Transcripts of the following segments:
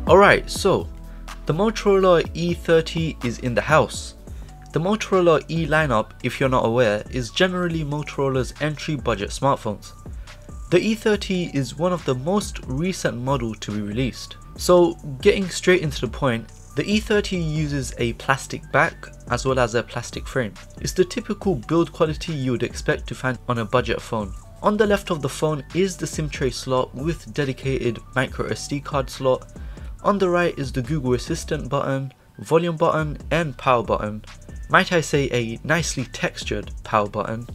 Alright, so the Motorola E30 is in the house. The Motorola E lineup, if you're not aware, is generally Motorola's entry budget smartphones. The E30 is one of the most recent model to be released. So getting straight into the point, the E30 uses a plastic back as well as a plastic frame. It's the typical build quality you would expect to find on a budget phone. On the left of the phone is the SIM tray slot with dedicated micro SD card slot. On the right is the Google Assistant button, volume button and power button. Might I say a nicely textured power button.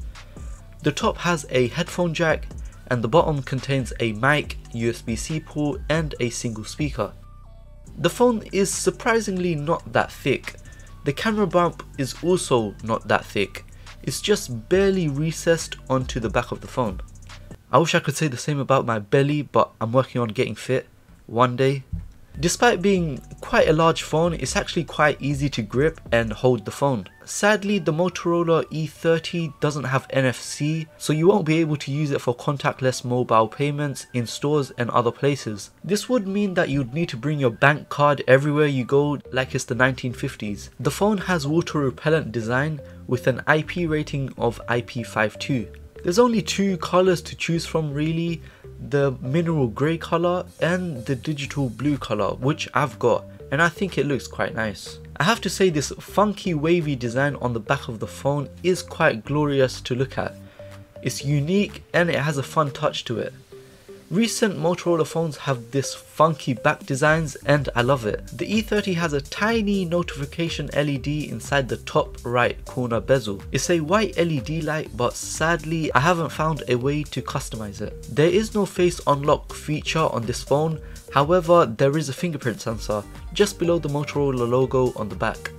The top has a headphone jack and the bottom contains a mic, USB-C port and a single speaker. The phone is surprisingly not that thick. The camera bump is also not that thick. It's just barely recessed onto the back of the phone. I wish I could say the same about my belly, but I'm working on getting fit one day. Despite being quite a large phone, it's actually quite easy to grip and hold the phone. Sadly, the Motorola E30 doesn't have NFC, so you won't be able to use it for contactless mobile payments in stores and other places. This would mean that you'd need to bring your bank card everywhere you go like it's the 1950s. The phone has water repellent design with an IP rating of IP52. There's only two colours to choose from really, the mineral grey colour and the digital blue colour, which I've got, and I think it looks quite nice. I have to say this funky wavy design on the back of the phone is quite glorious to look at. It's unique and it has a fun touch to it. Recent Motorola phones have this funky back designs and I love it. The E30 has a tiny notification LED inside the top right corner bezel. It's a white LED light, but sadly I haven't found a way to customize it. There is no face unlock feature on this phone, however there is a fingerprint sensor just below the Motorola logo on the back.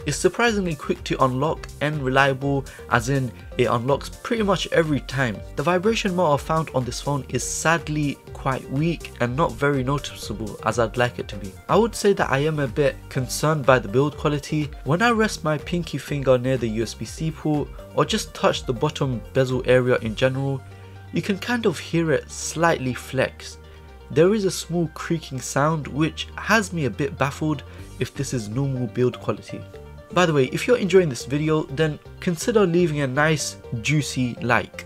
It's surprisingly quick to unlock and reliable, as in it unlocks pretty much every time. The vibration motor found on this phone is sadly quite weak and not very noticeable as I'd like it to be. I would say that I am a bit concerned by the build quality. When I rest my pinky finger near the USB-C port or just touch the bottom bezel area in general, you can kind of hear it slightly flex. There is a small creaking sound which has me a bit baffled if this is normal build quality. By the way, if you're enjoying this video, then consider leaving a nice juicy like.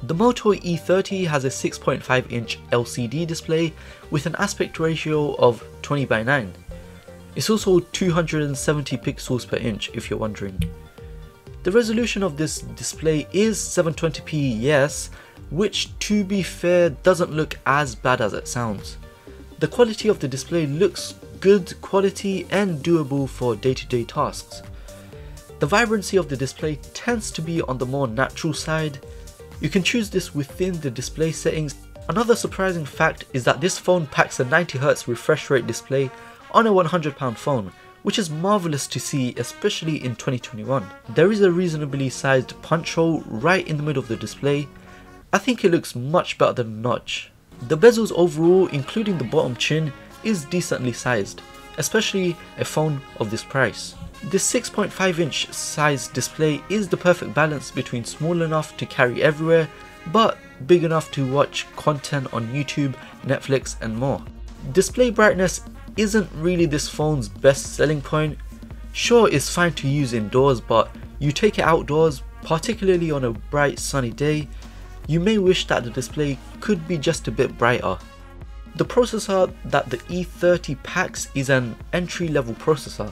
The Moto E30 has a 6.5 inch LCD display with an aspect ratio of 20:9. It's also 270 pixels per inch if you're wondering. The resolution of this display is 720p, yes, which to be fair doesn't look as bad as it sounds. The quality of the display looks good quality and doable for day-to-day tasks. The vibrancy of the display tends to be on the more natural side. You can choose this within the display settings. Another surprising fact is that this phone packs a 90Hz refresh rate display on a £100 phone, which is marvellous to see, especially in 2021. There is a reasonably sized punch hole right in the middle of the display. I think it looks much better than a notch. The bezels overall, including the bottom chin, is decently sized, especially a phone of this price. This 6.5 inch size display is the perfect balance between small enough to carry everywhere, but big enough to watch content on YouTube, Netflix and more. Display brightness isn't really this phone's best selling point. Sure, it's fine to use indoors, but you take it outdoors, particularly on a bright sunny day, you may wish that the display could be just a bit brighter. The processor that the E30 packs is an entry-level processor,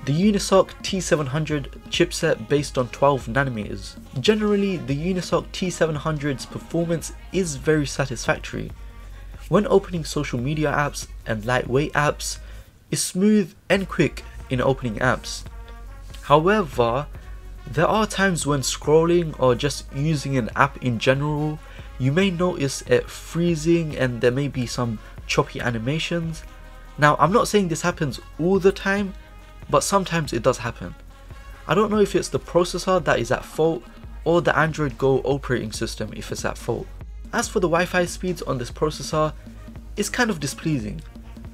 the Unisoc T700 chipset based on 12nm. Generally, the Unisoc T700's performance is very satisfactory. When opening social media apps and lightweight apps, it's smooth and quick in opening apps. However, there are times when scrolling or just using an app in general, you may notice it freezing and there may be some choppy animations. Now, I'm not saying this happens all the time, but sometimes it does happen. I don't know if it's the processor that is at fault or the Android Go operating system if it's at fault. As for the Wi-Fi speeds on this processor, it's kind of displeasing.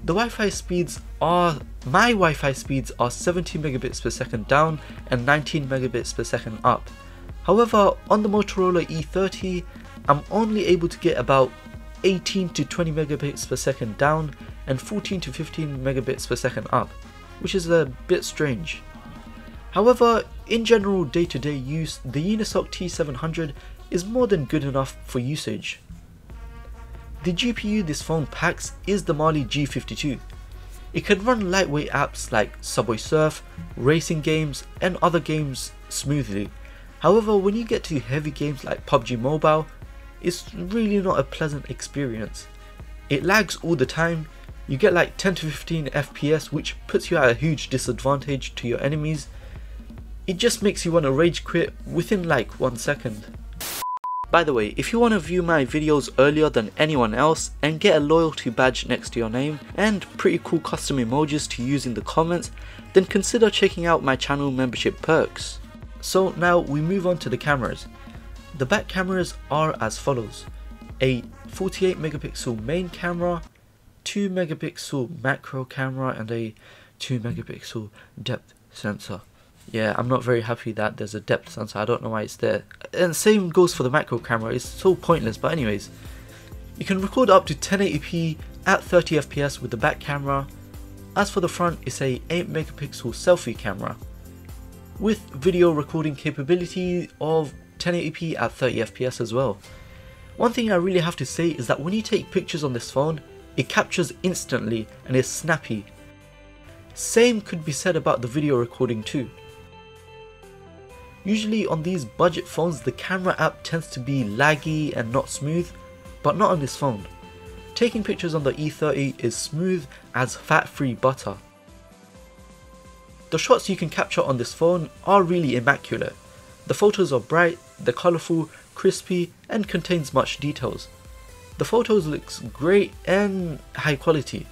The Wi-Fi speeds are, my Wi-Fi speeds are 70 megabits per second down and 19 megabits per second up. However, on the Motorola E30, I'm only able to get about 18 to 20 megabits per second down and 14 to 15 megabits per second up, which is a bit strange. However, in general day-to-day use, the Unisoc T700 is more than good enough for usage. The GPU this phone packs is the Mali G52. It can run lightweight apps like Subway Surf, racing games and other games smoothly. However, when you get to heavy games like PUBG Mobile, it's really not a pleasant experience. It lags all the time, you get like 10 to 15 FPS, which puts you at a huge disadvantage to your enemies. It just makes you want to rage quit within like 1 second. By the way, if you want to view my videos earlier than anyone else and get a loyalty badge next to your name and pretty cool custom emojis to use in the comments, then consider checking out my channel membership perks. So now we move on to the cameras. The back cameras are as follows: a 48 megapixel main camera, 2 megapixel macro camera and a 2 megapixel depth sensor. Yeah, I'm not very happy that there's a depth sensor, I don't know why it's there. And same goes for the macro camera, it's so pointless, but anyways. You can record up to 1080p at 30 FPS with the back camera. As for the front, it's a 8 megapixel selfie camera with video recording capability of 1080p at 30 FPS as well. One thing I really have to say is that when you take pictures on this phone, it captures instantly and is snappy. Same could be said about the video recording too. Usually on these budget phones the camera app tends to be laggy and not smooth, but not on this phone. Taking pictures on the E30 is smooth as fat-free butter. The shots you can capture on this phone are really immaculate. The photos are bright, they're colourful, crispy and contains much details. The photos looks great and high quality.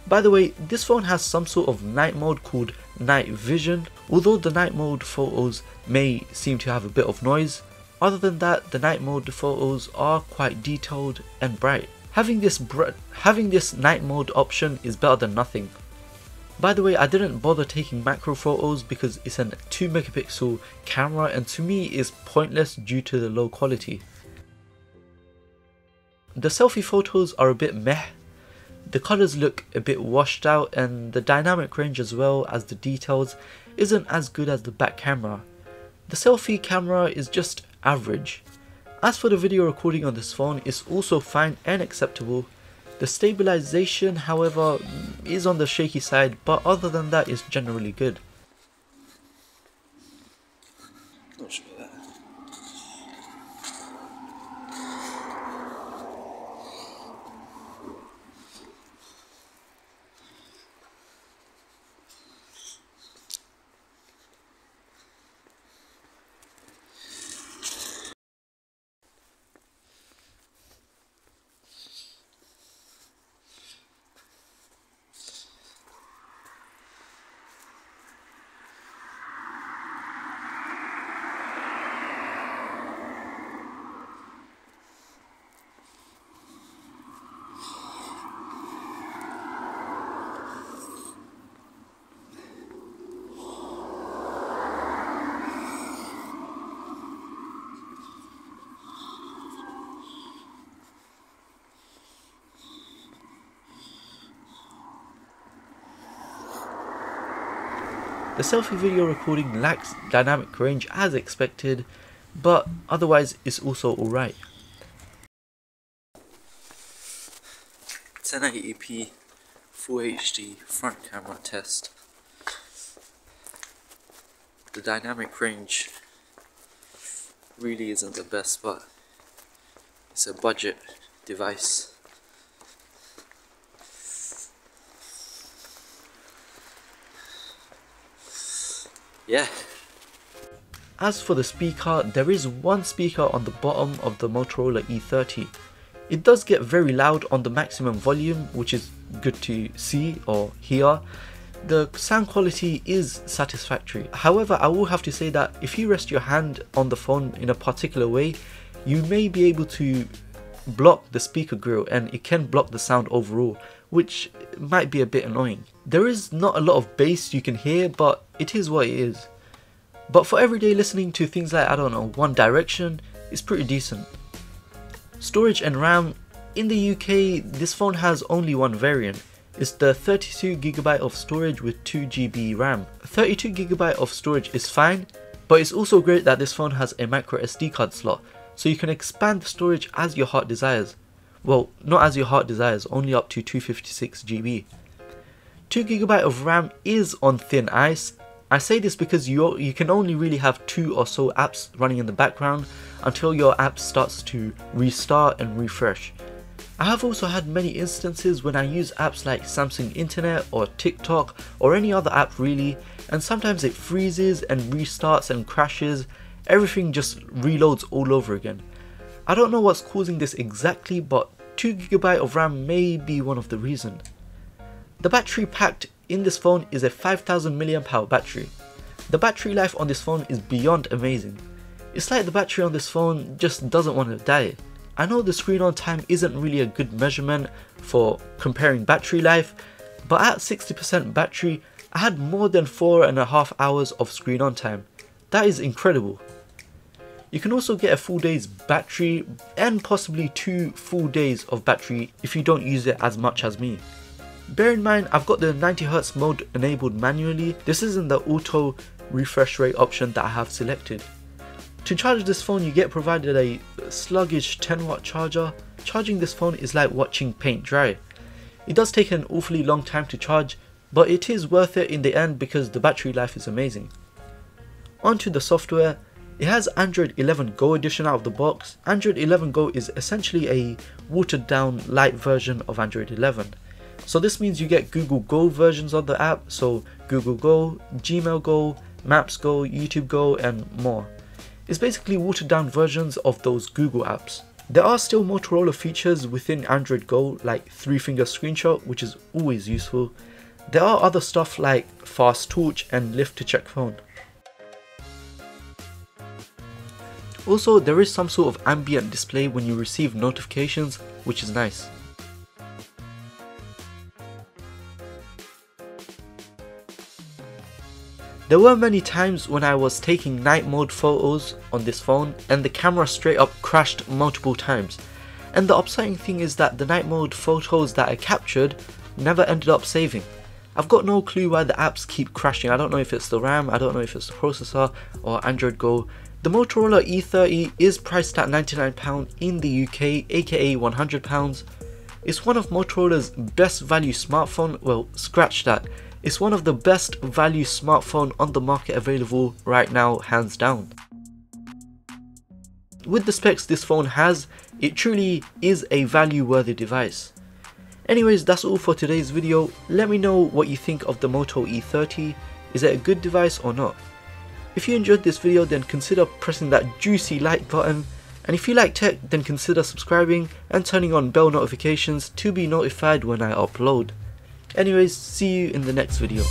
By the way, this phone has some sort of night mode called night vision. Although the night mode photos may seem to have a bit of noise, other than that the night mode photos are quite detailed and bright. Having this night mode option is better than nothing. By the way, I didn't bother taking macro photos because it's a 2 megapixel camera and to me is pointless due to the low quality. The selfie photos are a bit meh. The colours look a bit washed out and the dynamic range as well as the details isn't as good as the back camera. The selfie camera is just average. As for the video recording on this phone, it's also fine and acceptable. The stabilization, however, is on the shaky side, but other than that it's generally good. Not sure that. The selfie video recording lacks dynamic range as expected, but otherwise it's also alright. 1080p Full HD front camera test. The dynamic range really isn't the best, but it's a budget device. Yeah. As for the speaker, there is one speaker on the bottom of the Motorola E30. It does get very loud on the maximum volume, which is good to see or hear. The sound quality is satisfactory. However, I will have to say that if you rest your hand on the phone in a particular way, you may be able to block the speaker grill and it can block the sound overall, which might be a bit annoying. There is not a lot of bass you can hear, but it is what it is. But for everyday listening to things like, I don't know, One Direction, it's pretty decent. Storage and RAM in the UK, this phone has only one variant. It's the 32GB of storage with 2GB RAM. 32GB of storage is fine, but it's also great that this phone has a micro SD card slot, so you can expand the storage as your heart desires. Well, not as your heart desires, only up to 256GB. 2GB of RAM is on thin ice. I say this because you can only really have 2 or so apps running in the background until your app starts to restart and refresh. I have also had many instances when I use apps like Samsung Internet or TikTok or any other app really, and sometimes it freezes and restarts and crashes. Everything just reloads all over again. I don't know what's causing this exactly, but 2GB of RAM may be one of the reasons. The battery packed in this phone is a 5000 mAh battery. The battery life on this phone is beyond amazing. It's like the battery on this phone just doesn't want to die. I know the screen on time isn't really a good measurement for comparing battery life, but at 60% battery, I had more than 4.5 hours of screen on time. That is incredible. You can also get a full day's battery and possibly 2 full days of battery if you don't use it as much as me. Bear in mind, I've got the 90Hz mode enabled manually. This isn't the auto refresh rate option that I have selected. To charge this phone, you get provided a sluggish 10W charger. Charging this phone is like watching paint dry. It does take an awfully long time to charge, but it is worth it in the end because the battery life is amazing. Onto the software. It has Android 11 Go edition out of the box. Android 11 Go is essentially a watered down light version of Android 11. So this means you get Google Go versions of the app, so Google Go, Gmail Go, Maps Go, YouTube Go and more. It's basically watered down versions of those Google apps. There are still Motorola features within Android Go like 3-finger screenshot, which is always useful. There are other stuff like fast torch and lift to check phone. Also, there is some sort of ambient display when you receive notifications, which is nice. There were many times when I was taking night mode photos on this phone and the camera straight up crashed multiple times. And the upsetting thing is that the night mode photos that I captured never ended up saving. I've got no clue why the apps keep crashing. I don't know if it's the RAM, I don't know if it's the processor or Android Go. The Motorola E30 is priced at £99 in the UK, aka £100. It's one of Motorola's best value smartphone, well, scratch that. It's one of the best value smartphone on the market available right now, hands down. With the specs this phone has, it truly is a value worthy device. Anyways, that's all for today's video. Let me know what you think of the Moto E30. Is it a good device or not? If you enjoyed this video, then consider pressing that juicy like button. And if you like tech, then consider subscribing and turning on bell notifications to be notified when I upload. Anyways, see you in the next video.